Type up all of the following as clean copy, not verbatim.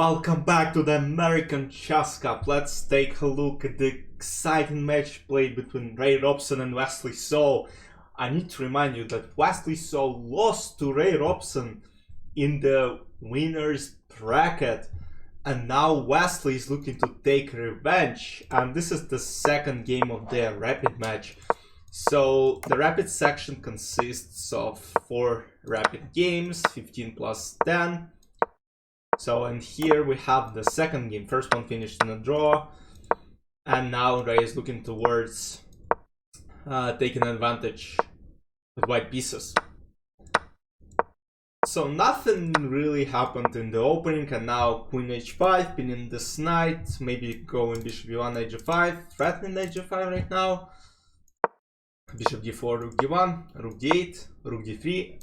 Welcome back to the American Chess Cup. Let's take a look at the exciting match played between Ray Robson and Wesley So. I need to remind you that Wesley So lost to Ray Robson in the winner's bracket. And now Wesley is looking to take revenge. And this is the second game of their rapid match. So the rapid section consists of 4 rapid games, 15 plus 10. So, and here we have the second game. First one finished in a draw. And now Ray is looking towards taking advantage with white pieces. So nothing really happened in the opening, and now Queen h5, pinning this knight, maybe going Bishop e1, knight g5, threatening knight g5 right now. Bishop d4, rook d1, rook d8, rook d3.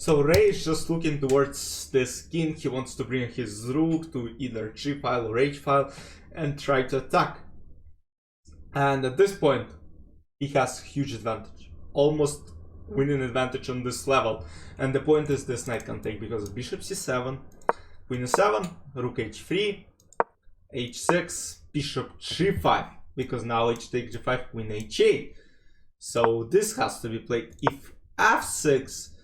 So Ray is just looking towards this king. He wants to bring his rook to either g file or h file and try to attack. And at this point, he has huge advantage, almost winning advantage on this level. And the point is this knight can take because of bishop c7, queen e7, rook h3, h6, bishop g5, because now h takes g5, queen h8. So this has to be played. If f6,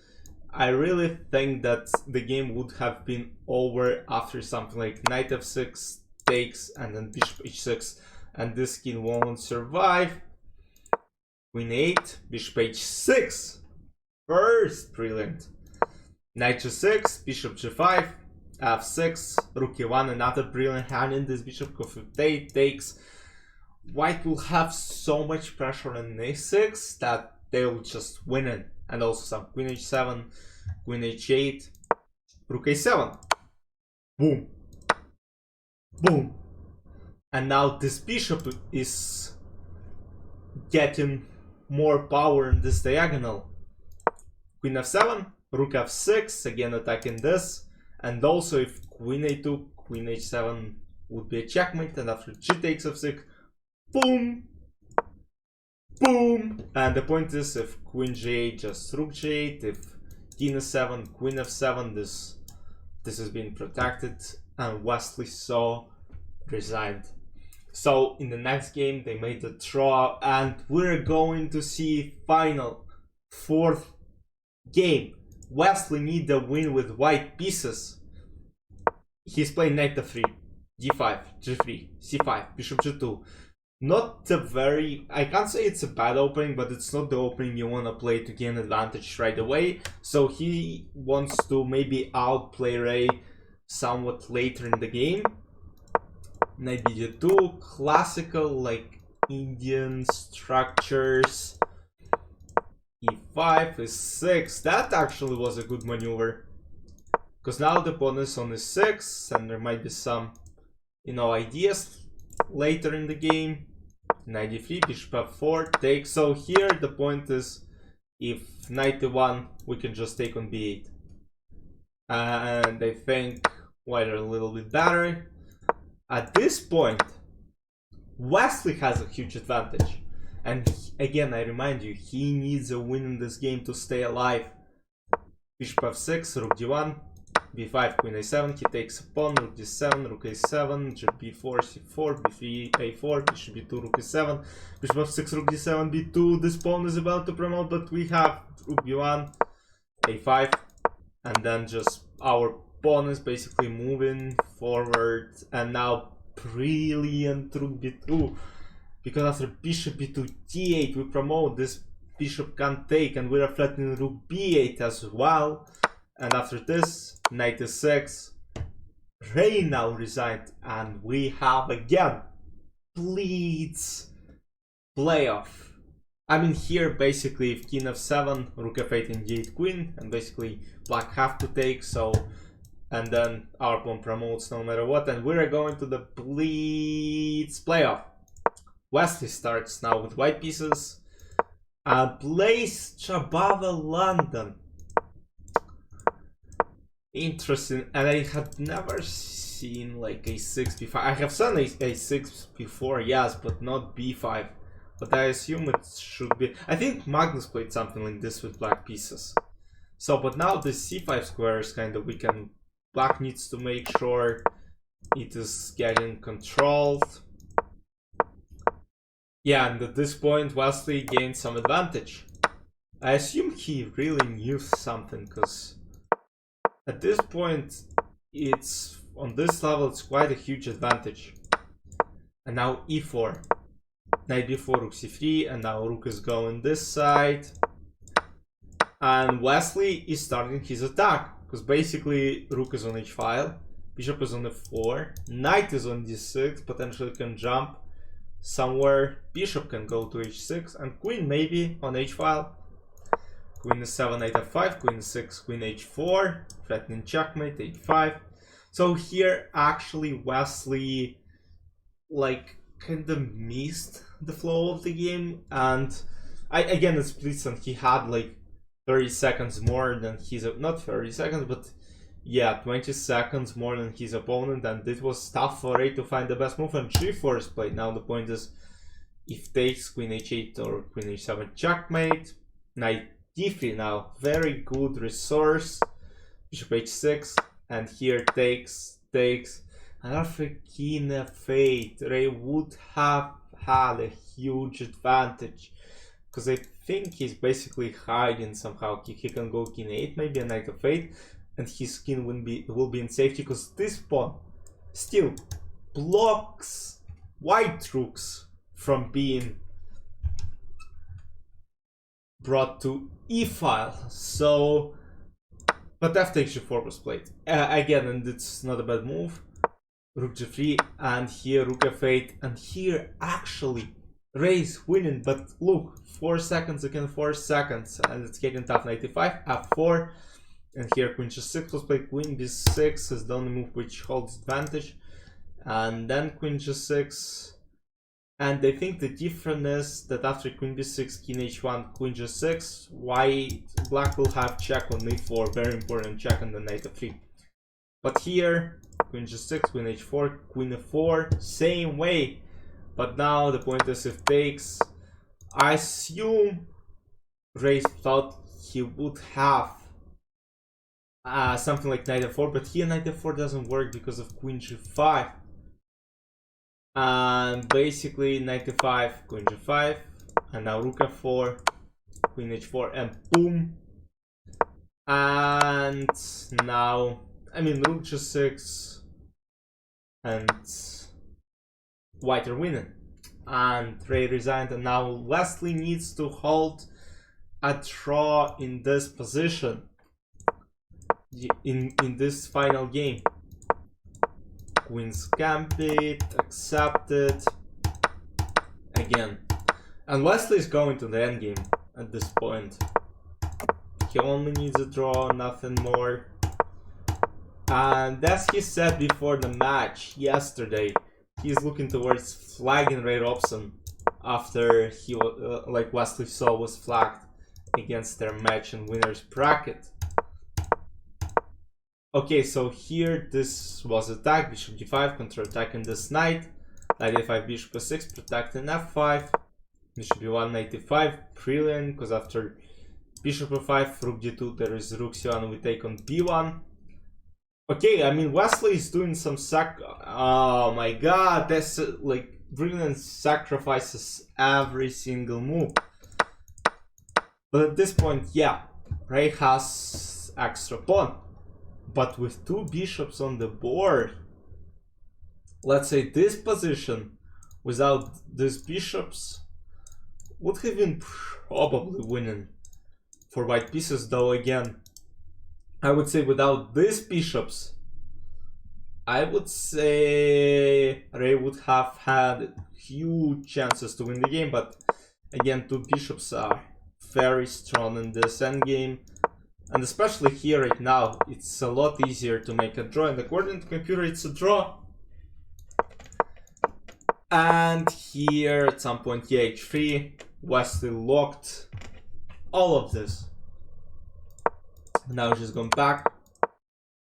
I really think that the game would have been over after something like knight f6 takes and then bishop h6, and this king won't survive. Queen 8, bishop h6, first, brilliant. Knight g6, bishop g5, f6, rook e1, another brilliant hand in this bishop f8 takes. White will have so much pressure on a6 that they'll just win it. And also some queen h7, queen h8, rook a7. Boom. Boom. And now this bishop is getting more power in this diagonal. Queen f7, rook f6, again attacking this. And also if queen a2, queen h7 would be a checkmate, and after g takes f6, boom. Boom! And the point is, if queen g8, just rook g8, if king e7, queen f7, this is being protected, and Wesley So resigned. So in the next game they made a draw, and we're going to see final 4th game. Wesley need a win with white pieces. He's playing knight f3, d5, g3, c5, bishop g2. Not a very, I can't say it's a bad opening, but it's not the opening you want to play to gain advantage right away. So he wants to maybe outplay Ray somewhat later in the game. Knight bd2, classical like Indian structures. e5, e6, that actually was a good maneuver. Because now the pawn is on e6 and there might be some, ideas later in the game. Knight d3, bishop f4, take. So here the point is, if knight e1, we can just take on b8. And I think white are a little bit better. At this point, Wesley has a huge advantage. And again, I remind you, he needs a win in this game to stay alive. Bishop f6, rook d1, b5, queen a7, he takes a pawn, rook d7, rook a7, b4, c4, b3, a4, bishop b2, rook e7, bishop f6, rook d7, b2. This pawn is about to promote, but we have rook b1, a5, and then just our pawn is basically moving forward. And now brilliant rook b2, because after bishop b2, d8, we promote. This bishop can't take, and we are threatening rook b8 as well. And after this, knight e6, Ray now resigned, and we have again Blitz playoff. I mean, here basically if king f7, rook f8 and g8 queen, and basically black have to take, so, and then our pawn promotes no matter what, and we're going to the Blitz playoff. Wesley starts now with white pieces, and plays Chabava London. Interesting, and I had never seen like a6 b5. I have seen a6 before, yes, but not b5. But I assume it should be. I think Magnus played something like this with black pieces. So, but now the c5 square is kind of weak, and black needs to make sure it is getting controlled. Yeah, and at this point Wesley gained some advantage. I assume he really knew something, because at this point, it's on this level, it's quite a huge advantage. And now e4, knight b4, rook c3, and now rook is going this side. And Wesley is starting his attack, because basically rook is on h5, bishop is on f4, knight is on d6, potentially can jump somewhere, bishop can go to h6, and queen maybe on h5. Queen e7, knight f5, queen e6, queen h4, threatening checkmate, h5. So here actually Wesley like kind of missed the flow of the game, and again it's Blitzen, he had like 30 seconds more than his, not 30 seconds, but yeah, 20 seconds more than his opponent, and it was tough for Ray to find the best move, and g4 is played. Now the point is, if takes, queen h8 or queen h7 checkmate, knight d3 now, very good resource, bishop h6, and here takes, and after king f8, Ray would have had a huge advantage, because I think he's basically hiding somehow. He can go king 8, maybe a knight f8, and his king will be in safety, because this pawn still blocks white rooks from being brought to e-file. So, but after h4 was played again, and it's not a bad move. Rook g3, and here rook f8, and here actually Ray's winning, but look, 4 seconds again, 4 seconds, and it's getting tough. Knight e5, f4, and here queen g6 was played, queen b6 is the only move which holds advantage, and then queen g6. And I think the difference is that after queen b6, king h1, queen g6, black will have check on e4, very important check on the knight f3. But here, queen g6, queen h4, queen f4, same way. But now the point is, if takes, I assume Ray thought he would have something like knight f4, but here knight f4 doesn't work because of queen g5. And basically knight e5, queen g5, and now rook f4, queen h4, and boom. And now, I mean, rook g6, and white are winning. And Ray resigned, and now Wesley needs to hold a draw in this position, in this final game. Queen's gambit, accepted again, and Wesley is going to the endgame at this point. He only needs a draw, nothing more. And as he said before the match yesterday, he's looking towards flagging Ray Robson after he like Wesley So was flagged against their match in winners bracket. Okay, so here this was attack, bishop d5, counter-attacking this knight, knight a5, bishop a6, protecting f5, bishop b1, knight e5, brilliant, because after bishop a5, rook d2, there is rook c1, we take on b1. Okay, I mean, Wesley is doing some oh my god, that's like brilliant sacrifices every single move. But at this point, yeah, Ray has extra pawn. But with 2 bishops on the board, let's say this position without these bishops would have been probably winning for white pieces, though again, I would say without these bishops, I would say Ray would have had huge chances to win the game, but again, 2 bishops are very strong in this endgame. And especially here right now, it's a lot easier to make a draw, and according to the computer, it's a draw. And here, at some point, h3, Wesley locked all of this. Now she's going back,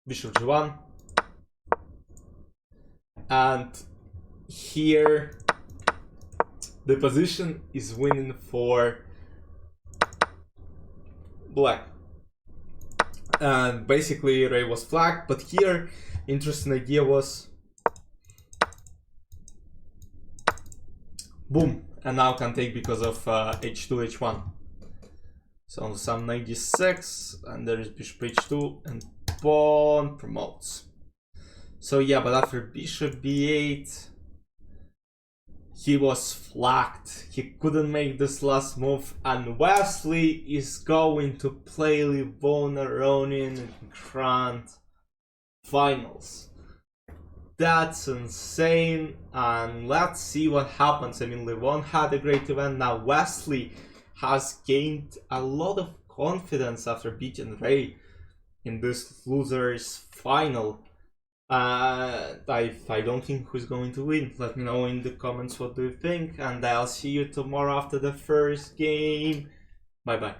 bishop g1. And here, the position is winning for black. And basically Ray was flagged, but here interesting idea was Boom, and now can take because of h2, h1. So some knight d6, and there is bishop h2, and pawn promotes. So yeah, but after bishop b8, he was flagged. He couldn't make this last move, and Wesley is going to play Levon Aronian in grand finals. That's insane, and let's see what happens. I mean, Levon had a great event. Now Wesley has gained a lot of confidence after beating Ray in this losers final. I don't think who's going to win. Let me know in the comments what do you think, and I'll see you tomorrow after the first game. Bye bye.